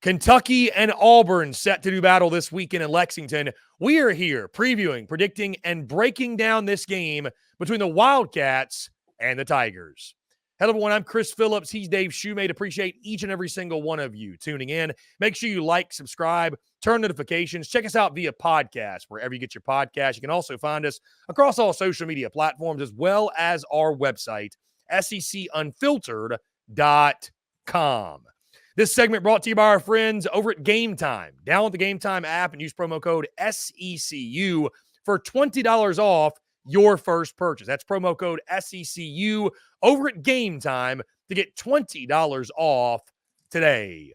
Kentucky and Auburn set to do battle this weekend in Lexington. We are here previewing, predicting, and breaking down this game between the Wildcats and the Tigers. Hello, everyone. I'm Chris Phillips. He's Dave Shumate. Appreciate each and every single one of you tuning in. Make sure you like, subscribe, turn notifications. Check us out via podcast, wherever you get your podcast. You can also find us across all social media platforms, as well as our website, SECUnfiltered.com. This segment brought to you by our friends over at GameTime. Download the GameTime app and use promo code SECU for $20 off your first purchase. That's promo code SECU over at GameTime to get $20 off today.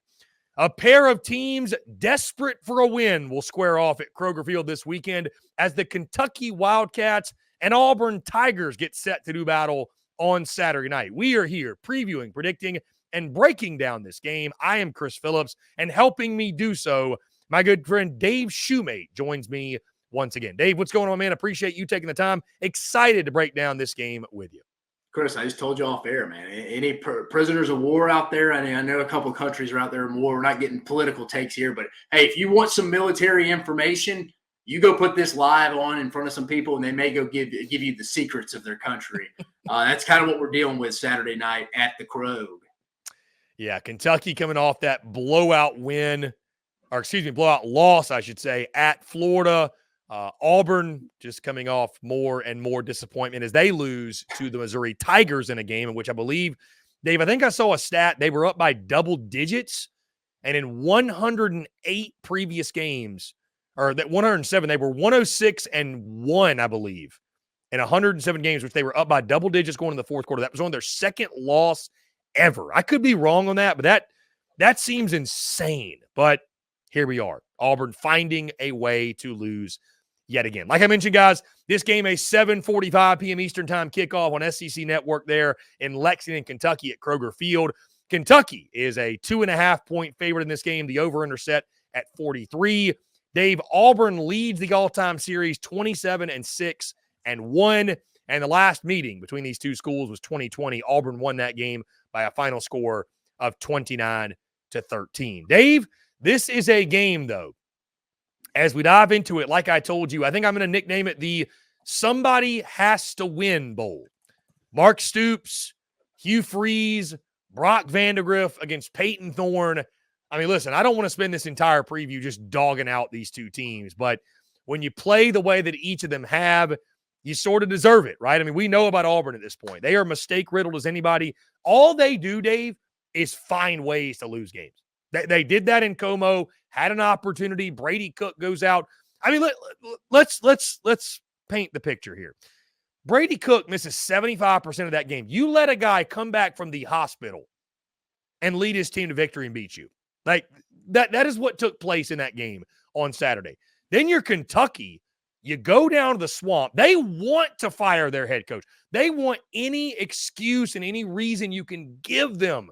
A pair of teams desperate for a win will square off at Kroger Field this weekend as the Kentucky Wildcats and Auburn Tigers get set to do battle on Saturday night. We are here previewing, predicting, and breaking down this game. I am Chris Phillips, and helping me do so, my good friend Dave Shumate joins me once again. Dave, what's going on, man? Appreciate you taking the time. Excited to break down this game with you. Chris, I just told you off air, man. Any prisoners of war out there? I mean, I know a couple of countries are out there in war. We're not getting political takes here, but hey, if you want some military information, you go put this live on in front of some people, and they may go give you the secrets of their country. That's kind of what we're dealing with Saturday night at the Krog. Yeah, Kentucky coming off that blowout loss, I should say, at Florida. Auburn just coming off more and more disappointment as they lose to the Missouri Tigers in a game in which I believe, Dave, I think I saw a stat. They were up by double digits, and in 108 previous games, or that 107, they were 106-1, I believe, in 107 games, which they were up by double digits going in the fourth quarter. That was on their second loss ever. I could be wrong on that, but that seems insane. But here we are. Auburn finding a way to lose yet again. Like I mentioned, guys, this game a 7:45 p.m. Eastern Time kickoff on SEC Network there in Lexington, Kentucky at Kroger Field. Kentucky is a 2.5-point favorite in this game. The over-under set at 43. Dave, Auburn leads the all-time series 27-6-1. And the last meeting between these two schools was 2020. Auburn won that game by a final score of 29-13. Dave, this is a game, though, as we dive into it, like I told you, I think I'm going to nickname it the Somebody Has to Win Bowl. Mark Stoops, Hugh Freeze, Brock Vandegrift against Peyton Thorne. I mean, listen, I don't want to spend this entire preview just dogging out these two teams, but when you play the way that each of them have, you sort of deserve it, right? I mean, we know about Auburn at this point. They are mistake-riddled as anybody. All they do, Dave, is find ways to lose games. They did that in Como, had an opportunity. Brady Cook goes out. I mean, let's paint the picture here. Brady Cook misses 75% of that game. You let a guy come back from the hospital and lead his team to victory and beat you. Like, that is what took place in that game on Saturday. Then you're Kentucky. You go down to the swamp. They want to fire their head coach. They want any excuse and any reason you can give them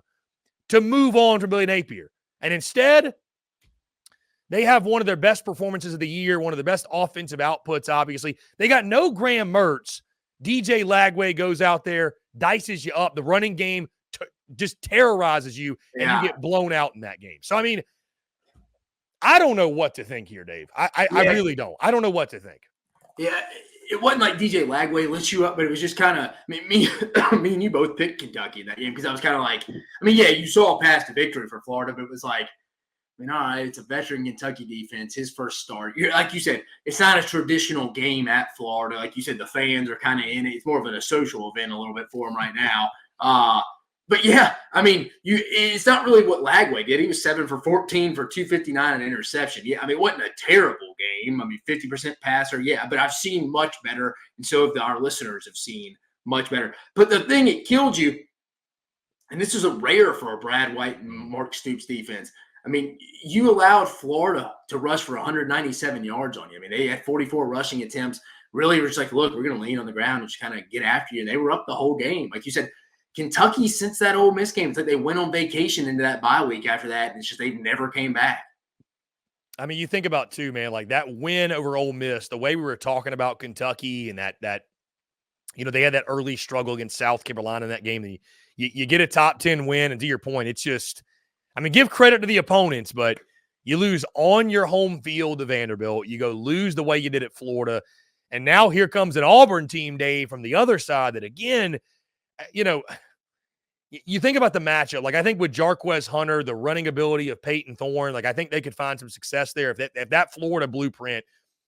to move on from Billy Napier. And instead, they have one of their best performances of the year, one of the best offensive outputs, obviously. They got no Graham Mertz. DJ Lagway goes out there, dices you up. The running game just terrorizes you, and you get blown out in that game. So, I mean, I don't know what to think here, Dave. I really don't. I don't know what to think. Yeah, it wasn't like DJ Lagway lit you up, but it was just kind of me and you both picked Kentucky in that game because I was kind of like, I mean, yeah, you saw a path to victory for Florida, but it was like, I mean, all right, it's a veteran Kentucky defense, his first start. Like you said, it's not a traditional game at Florida. Like you said, the fans are kind of in it. It's more of a social event a little bit for them right now. But yeah, I mean, it's not really what Lagway did. He was 7 for 14 for 259 and an interception. Yeah, I mean, it wasn't a terrible game. I mean, 50% passer. Yeah, but I've seen much better, and so have our listeners have seen much better. But the thing it killed you, and this is a rare for a Brad White and Mark Stoops defense. I mean, you allowed Florida to rush for 197 yards on you. I mean, they had 44 rushing attempts. Really, we're just like, look, we're going to lean on the ground and just kind of get after you. And they were up the whole game. Like you said, Kentucky, since that Ole Miss game, it's like they went on vacation into that bye week after that, and it's just they never came back. I mean, you think about, too, man, like that win over Ole Miss, the way we were talking about Kentucky and that you know, they had that early struggle against South Carolina in that game. You get a top 10 win, and to your point, it's just I mean, give credit to the opponents, but you lose on your home field to Vanderbilt. You go lose the way you did at Florida. And now here comes an Auburn team, Dave, from the other side that, again, you know, you think about the matchup. Like, I think with Jarquez Hunter, the running ability of Peyton Thorne, like, I think they could find some success there. If that Florida blueprint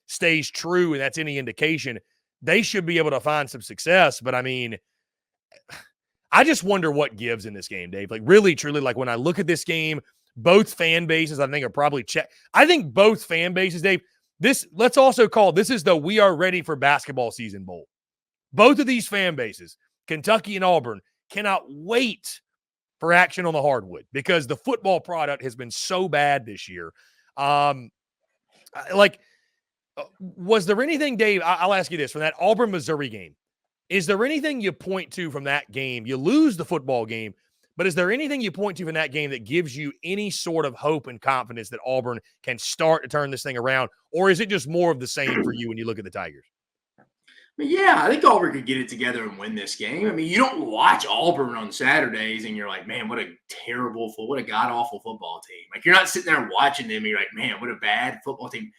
stays true and that's any indication, they should be able to find some success. But, I mean, I just wonder what gives in this game, Dave. Like, really, truly, like, when I look at this game, both fan bases, I think, are probably I think both fan bases, Dave, let's also call this is the we are ready for basketball season bowl. Both of these fan bases, Kentucky and Auburn, cannot wait for action on the hardwood because the football product has been so bad this year. Was there anything, Dave, I'll ask you this, from that Auburn-Missouri game, is there anything you point to from that game? You lose the football game, but is there anything you point to from that game that gives you any sort of hope and confidence that Auburn can start to turn this thing around? Or is it just more of the same for you when you look at the Tigers? Yeah, I think Auburn could get it together and win this game. I mean, you don't watch Auburn on Saturdays and you're like, man, what a god-awful football team. Like, you're not sitting there watching them and you're like, man, what a bad football team.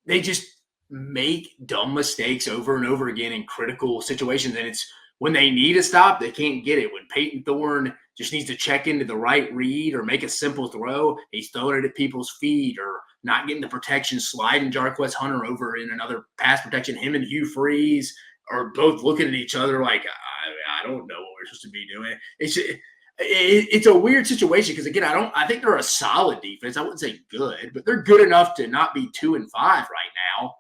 They just make dumb mistakes over and over again in critical situations. And it's when they need a stop, they can't get it. When Peyton Thorne just needs to check into the right read or make a simple throw, he's throwing it at people's feet or not getting the protection, sliding Jarquez Hunter over in another pass protection. Him and Hugh Freeze are both looking at each other like, I don't know what we're supposed to be doing. It's a weird situation because, again, I think they're a solid defense. I wouldn't say good, but they're good enough to not be 2-5 right now.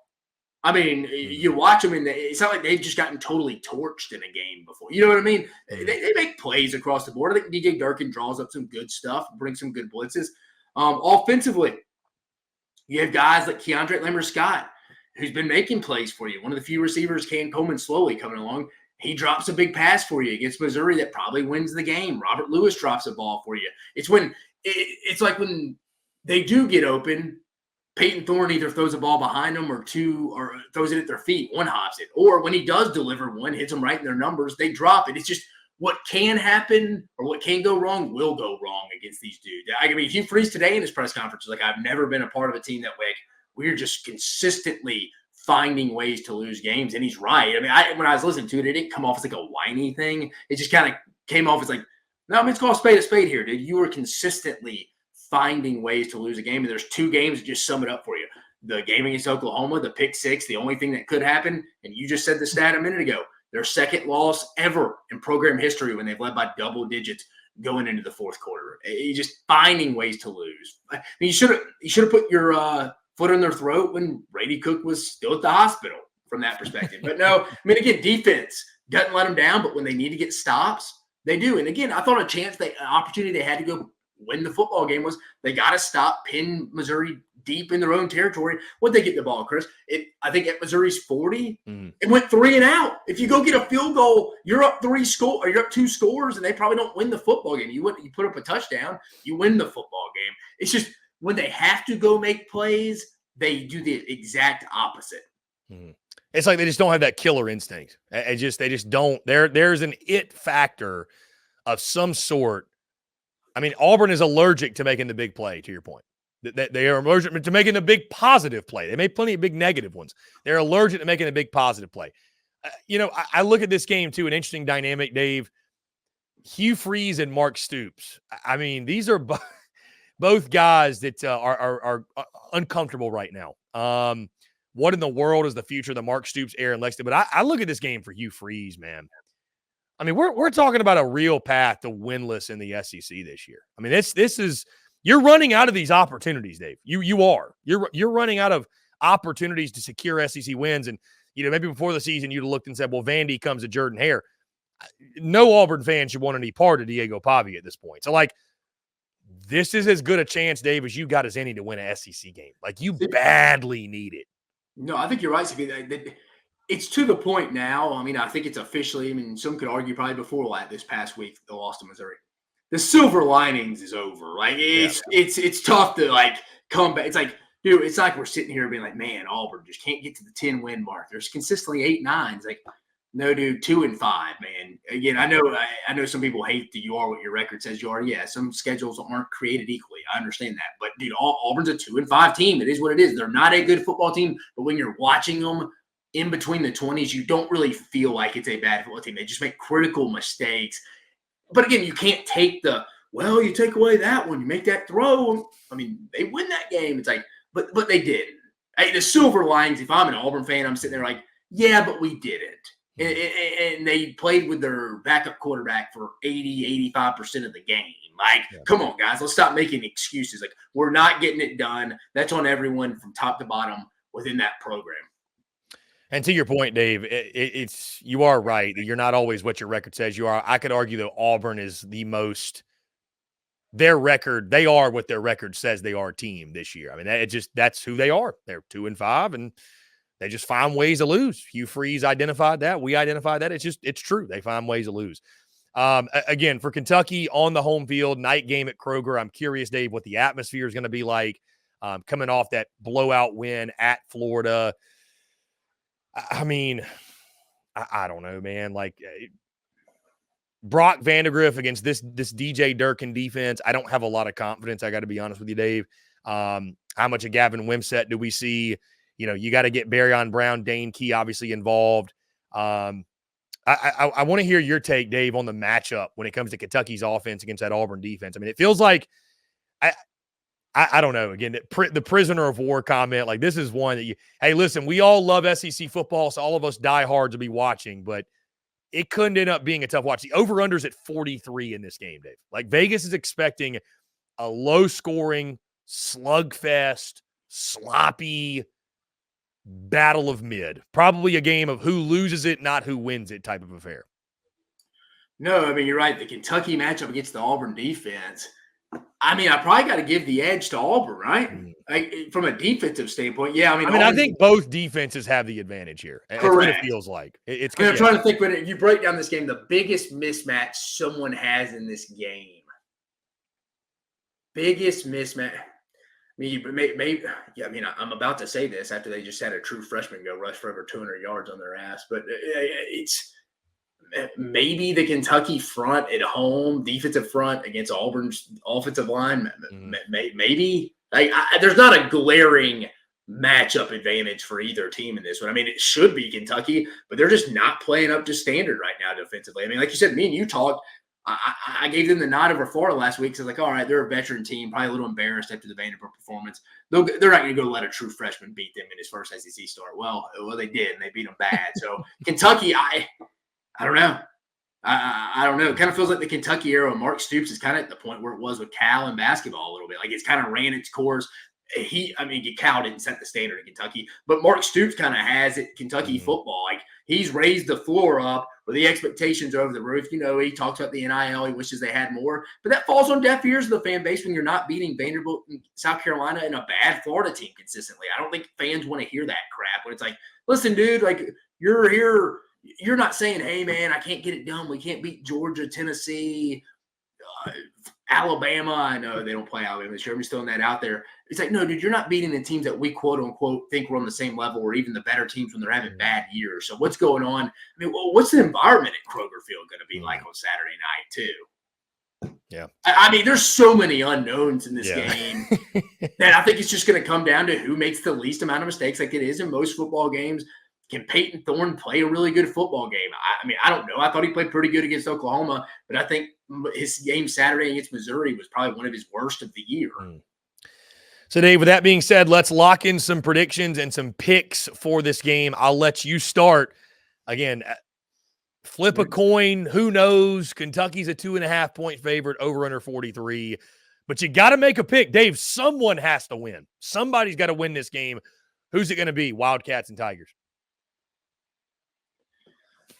I mean, you watch them, and it's not like they've just gotten totally torched in a game before. You know what I mean? They make plays across the board. I think DJ Durkin draws up some good stuff, brings some good blitzes. Offensively, you have guys like Keandre Lammer-Scott, who's been making plays for you. One of the few receivers, Cam Coleman, slowly coming along. He drops a big pass for you against Missouri that probably wins the game. Robert Lewis drops a ball for you. It's like when they do get open, Peyton Thorne either throws a ball behind them or throws it at their feet. One hops it. Or when he does deliver one, hits them right in their numbers, they drop it. It's just what can happen or what can go wrong will go wrong against these dudes. I mean, Hugh Freeze today in his press conference was like, I've never been a part of a team that we're just consistently finding ways to lose games. And he's right. I mean, when I was listening to it, it didn't come off as like a whiny thing. It just kind of came off as like, no, I mean, it's called a spade here, dude. You were consistently finding ways to lose a game. And there's two games that just sum it up for you. The game against Oklahoma, the pick six, the only thing that could happen. And you just said the stat a minute ago. Their second loss ever in program history when they've led by double digits going into the fourth quarter. You just finding ways to lose. I mean, you should have put your foot in their throat when Brady Cook was still at the hospital from that perspective. But no, I mean, again, defense doesn't let them down, but when they need to get stops, they do. And again, I thought an opportunity they had to go win the football game was they got to stop, pin Missouri deep in their own territory. What'd they get the ball, Chris? I think at Missouri's 40, it went 3 and out. If you go get a field goal, you're up 2 scores, and they probably don't win the football game. You put up a touchdown, you win the football game. It's just when they have to go make plays, they do the exact opposite. It's like they just don't have that killer instinct. They just don't. There's an it factor of some sort. I mean, Auburn is allergic to making the big play, to your point. They are allergic to making a big positive play. They made plenty of big negative ones. They're allergic to making a big positive play. I look at this game, too, an interesting dynamic, Dave. Hugh Freeze and Mark Stoops. I mean, these are both guys that are uncomfortable right now. What in the world is the future of the Mark Stoops era in Lexington? But I look at this game for Hugh Freeze, man. I mean, we're talking about a real path to winless in the SEC this year. I mean, this is you're running out of these opportunities, Dave. You are. You're running out of opportunities to secure SEC wins. And maybe before the season you'd have looked and said, well, Vandy comes to Jordan Hare. No Auburn fan should want any part of Diego Pavia at this point. So, this is as good a chance, Dave, as you got as any to win an SEC game. You badly need it. No, I think you're right, Stevie. It's to the point now. I mean, I think it's officially. I mean, some could argue probably before this past week the loss to Missouri. The silver linings is over. It's tough to come back. It's like, dude, it's like we're sitting here being like, man, Auburn just can't get to the 10-win mark. There's consistently 8-9. It's like, no, dude, 2-5, man. again, I know some people hate that you are what your record says you are. Yeah, some schedules aren't created equally. I understand that. But, dude, Auburn's a 2-5 team. It is what it is. They're not a good football team, but when you're watching them in between the 20s, you don't really feel like it's a bad football team. They just make critical mistakes. But, again, you can't take you take away that one, you make that throw. I mean, they win that game. It's like, but they didn't. The silver linings, if I'm an Auburn fan, I'm sitting there like, yeah, but we didn't. And they played with their backup quarterback for 85% of the game. Like, come on, guys, let's stop making excuses. Like, we're not getting it done. That's on everyone from top to bottom within that program. And to your point, Dave, you are right that you're not always what your record says you are. I could argue that Auburn is the most their record. They are what their record says they are team this year. I mean, that's who they are. They're 2-5, and they just find ways to lose. Hugh Freeze identified that. We identified that. It's true. They find ways to lose. Again, for Kentucky on the home field, night game at Kroger. I'm curious, Dave, what the atmosphere is going to be like coming off that blowout win at Florida. I mean, I don't know, man. Like Brock Vandegrift against this DJ Durkin defense, I don't have a lot of confidence. I got to be honest with you, Dave. How much of Gavin Wimsett do we see? You know, you got to get Barryon Brown, Dane Key obviously involved. I want to hear your take, Dave, on the matchup when it comes to Kentucky's offense against that Auburn defense. I mean, it feels like I don't know. Again, the prisoner of war comment, like this is one that hey, listen, we all love SEC football, so all of us diehards will be watching, but it couldn't end up being a tough watch. The over-under's at 43 in this game, Dave. Like Vegas is expecting a low-scoring, slugfest, sloppy battle of mid. Probably a game of who loses it, not who wins it type of affair. No, I mean, you're right. The Kentucky matchup against the Auburn defense, I mean, I probably got to give the edge to Auburn, right? Like, from a defensive standpoint, yeah. I mean, I think both defenses have the advantage here. Correct. It's what it feels like. I'm trying to think if you break down this game, the biggest mismatch someone has in this game. Biggest mismatch. I mean, maybe, yeah. I mean, I'm about to say this after they just had a true freshman go rush for over 200 yards on their ass, but it's maybe the Kentucky front at home, defensive front against Auburn's offensive line. Maybe there's not a glaring matchup advantage for either team in this one. I mean, it should be Kentucky, but they're just not playing up to standard right now defensively. I mean, like you said, me and you talked. I gave them the nod over Florida last week. So I was like, all right, they're a veteran team, probably a little embarrassed after the Vanderbilt performance. They're not going to go let a true freshman beat them in his first SEC start. Well, they did, and they beat them bad. So Kentucky, I don't know. I don't know. It kind of feels like the Kentucky era of Mark Stoops is kind of at the point where it was with Cal in basketball a little bit. Like it's kind of ran its course. Cal didn't set the standard in Kentucky, but Mark Stoops kind of has it Kentucky football. Like he's raised the floor up where the expectations are over the roof. You know, he talks about the NIL. He wishes they had more, but that falls on deaf ears of the fan base when you're not beating Vanderbilt and South Carolina and a bad Florida team consistently. I don't think fans want to hear that crap when it's like, listen, dude, like you're here. You're not saying, hey, man, I can't get it done. We can't beat Georgia, Tennessee, Alabama. I know they don't play Alabama this year. I'm just throwing that out there. It's like, no, dude, you're not beating the teams that we quote unquote think we're on the same level or even the better teams when they're having bad years. So what's going on? I mean, what's the environment at Kroger Field going to be like on Saturday night too? Yeah. I mean, there's so many unknowns in this game that I think it's just going to come down to who makes the least amount of mistakes like it is in most football games. Can Peyton Thorne play a really good football game? I mean, I don't know. I thought he played pretty good against Oklahoma, but I think his game Saturday against Missouri was probably one of his worst of the year. So, Dave, with that being said, let's lock in some predictions and some picks for this game. I'll let you start. Again, flip a coin. Who knows? Kentucky's a 2.5-point favorite, over under 43. But you got to make a pick. Dave, someone has to win. Somebody's got to win this game. Who's it going to be? Wildcats and Tigers.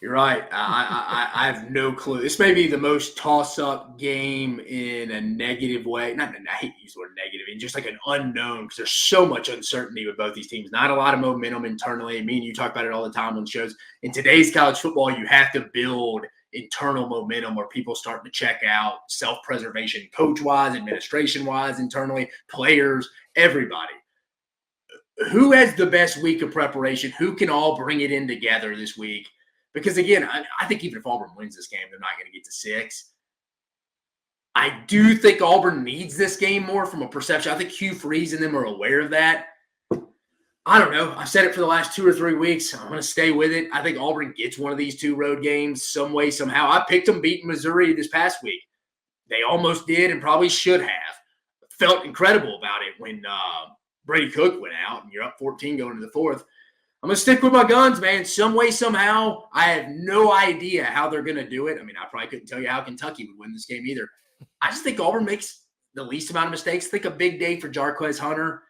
You're right. I have no clue. This may be the most toss-up game in a negative way. I hate to use the word negative, in just like an unknown because there's so much uncertainty with both these teams. Not a lot of momentum internally. Me and you talk about it all the time on shows. In today's college football, you have to build internal momentum where people start to check out, self-preservation, coach-wise, administration-wise, internally, players, everybody. Who has the best week of preparation? Who can all bring it in together this week? Because, again, I think even if Auburn wins this game, they're not going to get to 6. I do think Auburn needs this game more from a perception. I think Hugh Freeze and them are aware of that. I don't know. I've said it for the last 2 or 3 weeks. I'm going to stay with it. I think Auburn gets one of these 2 road games some way, somehow. I picked them beating Missouri this past week. They almost did and probably should have. Felt incredible about it when Brady Cook went out and you're up 14 going into the 4th. I'm going to stick with my guns, man. Some way, somehow. I have no idea how they're going to do it. I mean, I probably couldn't tell you how Kentucky would win this game either. I just think Auburn makes the least amount of mistakes. I think a big day for Jarquez Hunter.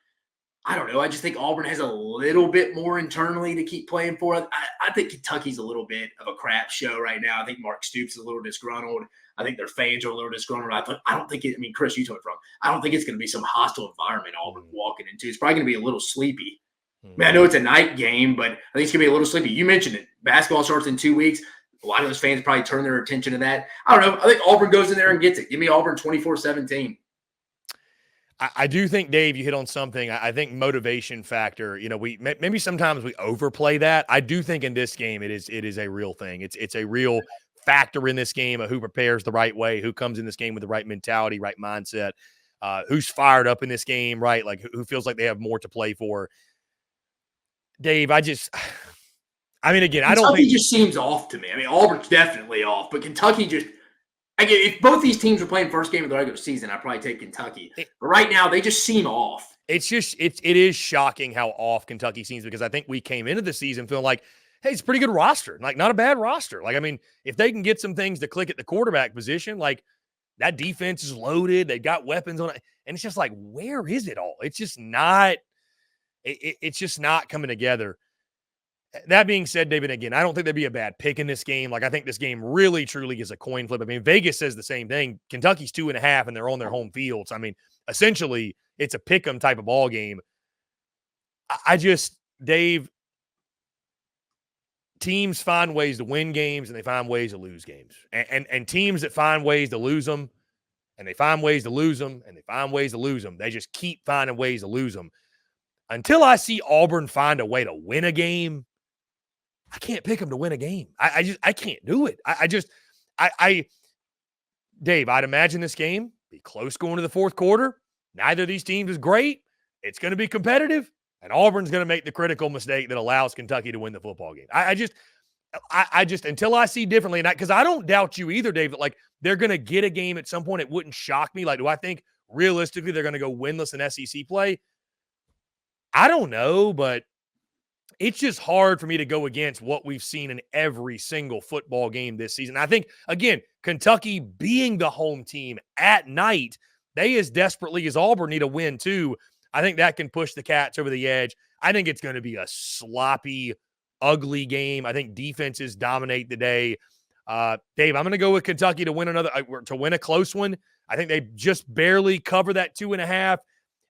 I don't know. I just think Auburn has a little bit more internally to keep playing for. I think Kentucky's a little bit of a crap show right now. I think Mark Stoops is a little disgruntled. I think their fans are a little disgruntled. I don't think it – I mean, Chris, you told me wrong. I don't think it's going to be some hostile environment Auburn walking into. It's probably going to be a little sleepy. I mean, I know it's a night game, but I think it's going to be a little sleepy. You mentioned it. Basketball starts in 2 weeks. A lot of those fans probably turn their attention to that. I don't know. I think Auburn goes in there and gets it. Give me Auburn 24-17. I do think, Dave, you hit on something. I think motivation factor, maybe sometimes we overplay that. I do think in this game it is a real thing. It's a real factor in this game of who prepares the right way, who comes in this game with the right mentality, right mindset, who's fired up in this game, right? Like who feels like they have more to play for. Dave, again, Kentucky I don't think – just seems off to me. I mean, Auburn's definitely off, but Kentucky just – again, if both these teams were playing first game of the regular season, I'd probably take Kentucky. But right now, they just seem off. It is shocking how off Kentucky seems because I think we came into the season feeling like, hey, it's a pretty good roster. Like, not a bad roster. Like, I mean, if they can get some things to click at the quarterback position, like that defense is loaded. They've got weapons on it. And it's just like, where is it all? It's just not it's just not coming together. That being said, David, again, I don't think there'd be a bad pick in this game. Like, I think this game really, truly is a coin flip. I mean, Vegas says the same thing. Kentucky's 2.5, and they're on their home fields. I mean, essentially, it's a pick 'em type of ball game. Dave, teams find ways to win games, and they find ways to lose games. And teams that find ways to lose them, and they find ways to lose them, and they find ways to lose them, they just keep finding ways to lose them. Until I see Auburn find a way to win a game, I can't pick them to win a game. I can't do it. Dave, I'd imagine this game be close going to the 4th quarter. Neither of these teams is great. It's going to be competitive, and Auburn's going to make the critical mistake that allows Kentucky to win the football game. I just until I see differently, and because I don't doubt you either, Dave, that like they're going to get a game at some point. It wouldn't shock me. Like, do I think realistically they're going to go winless in SEC play? I don't know, but it's just hard for me to go against what we've seen in every single football game this season. I think, again, Kentucky being the home team at night, they as desperately as Auburn need a win too. I think that can push the Cats over the edge. I think it's going to be a sloppy, ugly game. I think defenses dominate the day. Dave, I'm going to go with Kentucky to win a close one. I think they just barely cover that 2.5.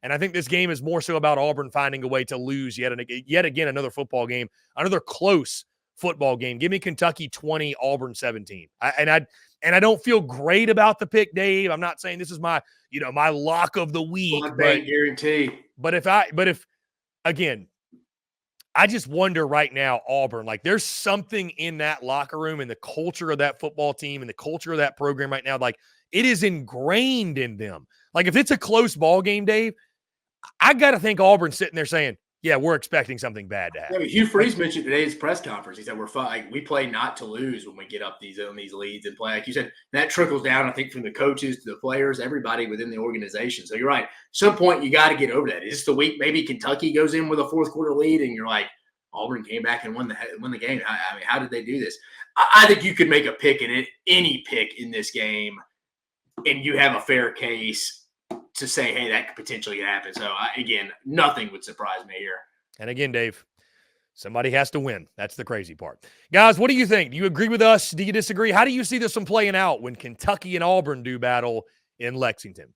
And I think this game is more so about Auburn finding a way to lose yet again another football game, another close football game. Give me Kentucky 20, Auburn 17. I don't feel great about the pick, Dave. I'm not saying this is my lock of the week. Guarantee. But if again, I just wonder right now, Auburn, like there's something in that locker room and the culture of that football team and the culture of that program right now, like it is ingrained in them. Like if it's a close ball game, Dave, I got to think Auburn's sitting there saying, yeah, we're expecting something bad to happen. Yeah, Hugh Freeze mentioned today's press conference. He said we're fine. Like, we play not to lose when we get up these leads and play. Like you said, that trickles down, I think, from the coaches to the players, everybody within the organization. So you're right. At some point, you got to get over that. Is this the week maybe Kentucky goes in with a 4th quarter lead and you're like, Auburn came back and won the game. I mean, how did they do this? I think you could make a pick in it, any pick in this game, and you have a fair case to say, hey, that could potentially happen. So, again, nothing would surprise me here. And again, Dave, somebody has to win. That's the crazy part. Guys, what do you think? Do you agree with us? Do you disagree? How do you see this one playing out when Kentucky and Auburn do battle in Lexington?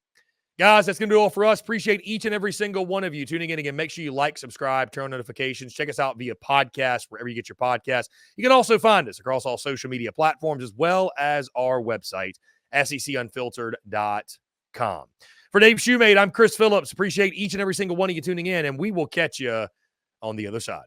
Guys, that's going to do all for us. Appreciate each and every single one of you tuning in. Again, make sure you like, subscribe, turn on notifications. Check us out via podcast, wherever you get your podcasts. You can also find us across all social media platforms as well as our website, secunfiltered.com. For Dave Shumate, I'm Chris Phillips. Appreciate each and every single one of you tuning in, and we will catch you on the other side.